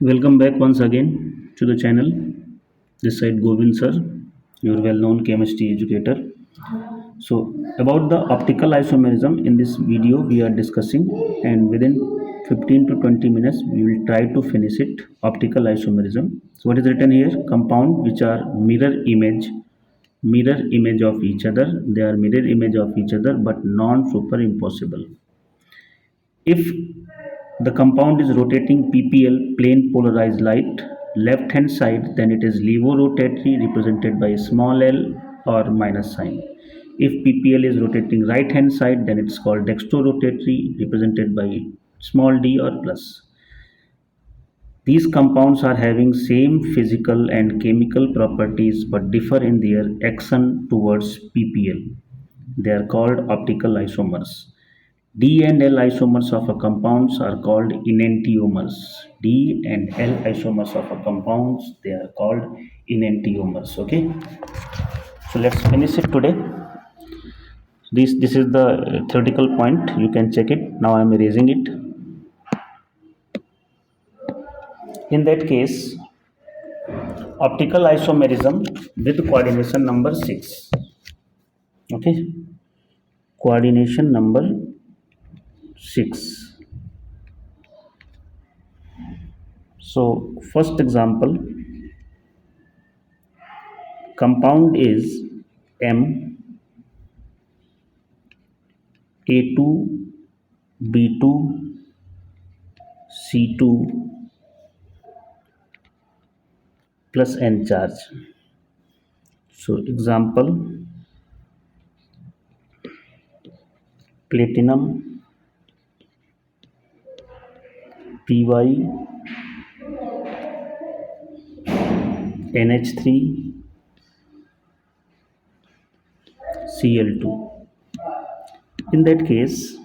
Welcome back once again to the channel. This side Govind sir, your well-known chemistry educator. So about the optical isomerism in this video we are discussing, and within 15 to 20 minutes we will try to finish it. Optical isomerism. So what is written here? Compound which are mirror image of each other. They are mirror image of each other but non-superimposable. If the compound is rotating PPL, plane polarized light, left hand side, then it is levorotatory represented by small l or minus sign. If PPL is rotating right hand side, then it's called dextrorotatory represented by small d or plus. These compounds are having same physical and chemical properties but differ in their action towards PPL. They are called optical isomers. D and L isomers of a compounds are called enantiomers. D and L isomers of a compounds, they are called enantiomers. Okay, so let's finish it today. This is the theoretical point. You can check it. Now I am erasing it. In that case, optical isomerism with coordination number 6. Okay, coordination number 6. So first example, compound is M A2 B2 C2 plus N charge. So example, platinum Py NH3 Cl2. In that case,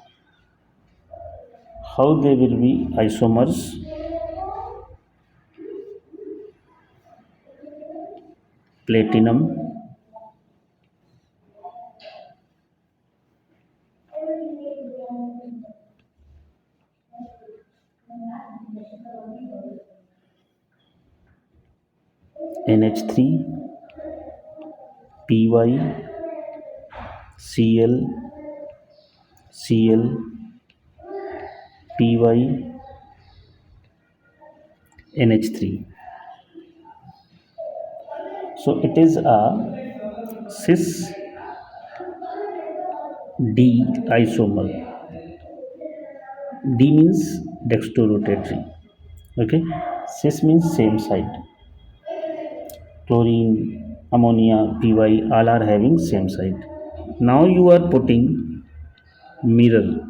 how they will be isomers? Platinum NH3 Py Cl Cl Py NH3. So it is a cis D isomer. D means dextrorotatory. Okay, cis means same side. Chlorine, ammonia, Py all are having same side. Now you are putting mirror.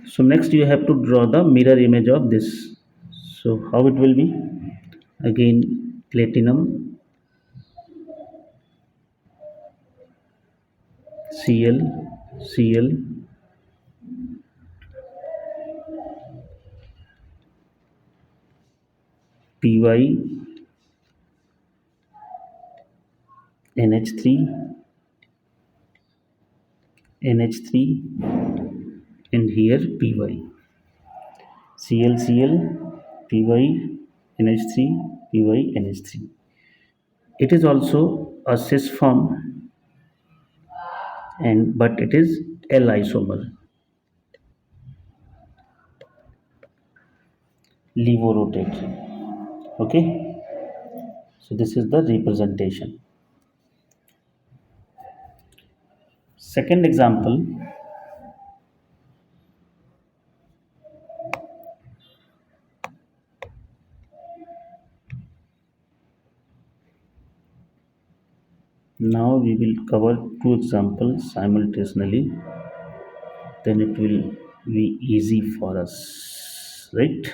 So next you have to draw the mirror image of this. So how it will be? Again, platinum Cl Cl Py NH3 NH3 and here Py Cl Cl Py NH3 Py NH3. It is also a cis form, and but it is L isomer, levorotatory. Okay, so this is the representation. Second example, now we will cover two examples simultaneously, then it will be easy for us, right?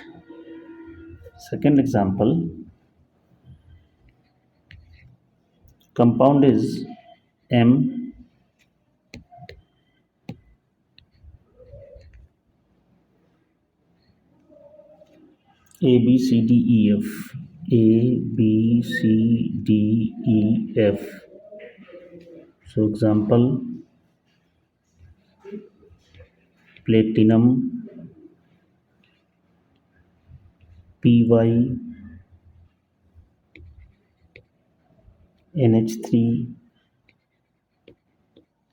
Second example, compound is M A B C D E F. A B C D E F. So example, platinum PY NH3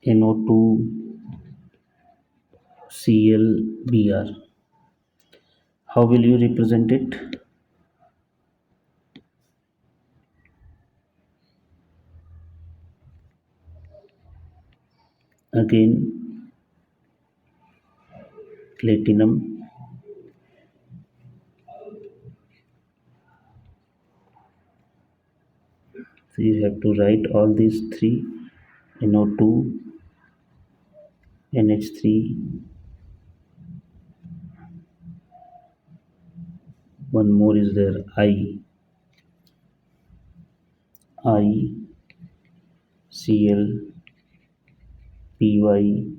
NO2 ClBr. How will you represent it? Again, platinum, so you have to write all these three: NO2, NH3, one more is there, ICl PyBr.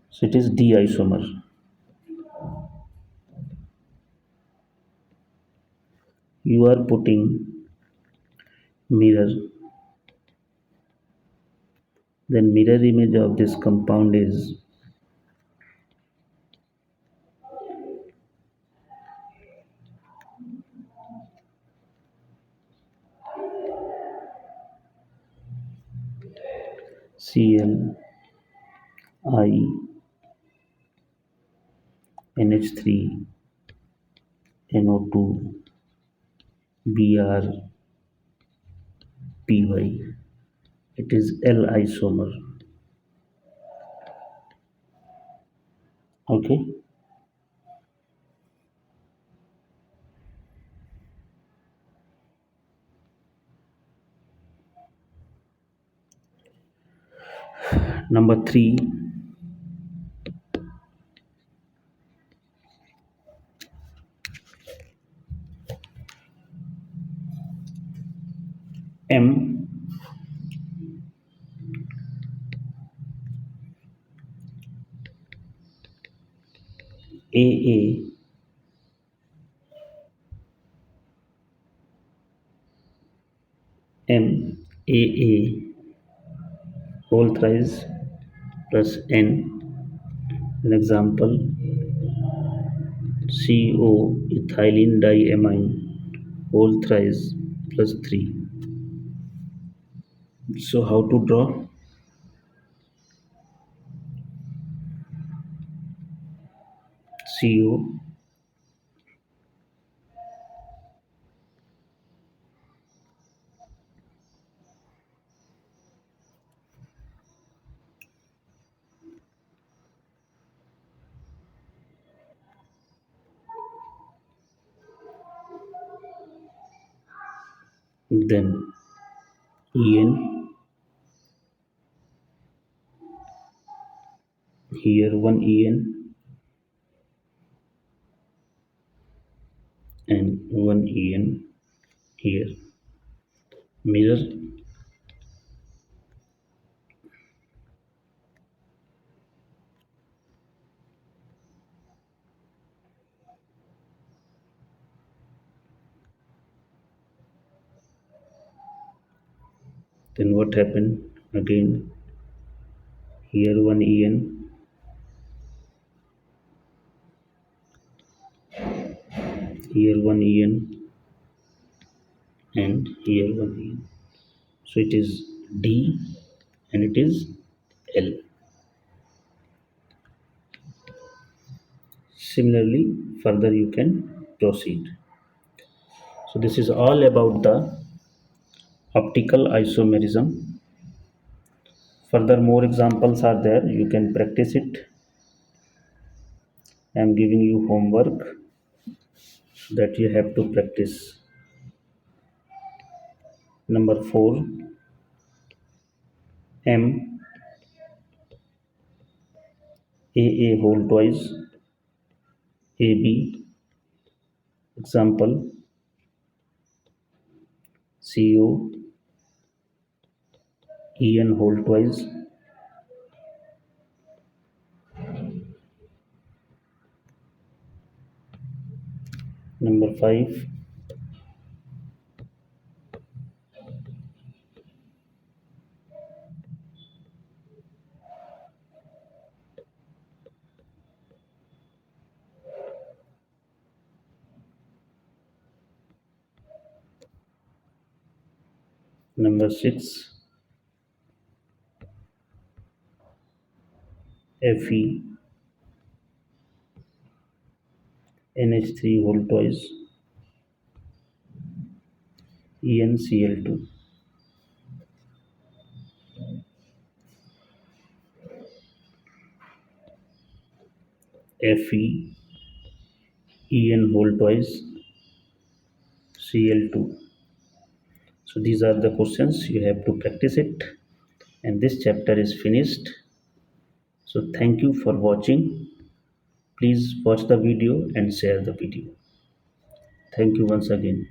So it is D isomer. You are putting mirror, then mirror image of this compound is Cl I NH3 NO2 Br Py. It is L isomer. Okay. Number 3, M AA M AA whole thrice plus N. An example: CO ethylene diamine whole thrice plus 3. So how to draw? CO, then En, here one En and one En here. Mirror, then what happened? Again, here one En, here one En, and here one En. So it is D and it is L. Similarly, further you can proceed. So this is all about the optical isomerism. Further, more examples are there. You can practice it. I am giving you homework that you have to practice. Number 4, M AA whole twice AB. Example: CO En whole twice. Number 5, Number 6, Fe NH3 whole twice EnCl2. Fe En whole twice Cl2. So these are the questions, you have to practice it, and this chapter is finished. So thank you for watching. Please watch the video and share the video. Thank you once again.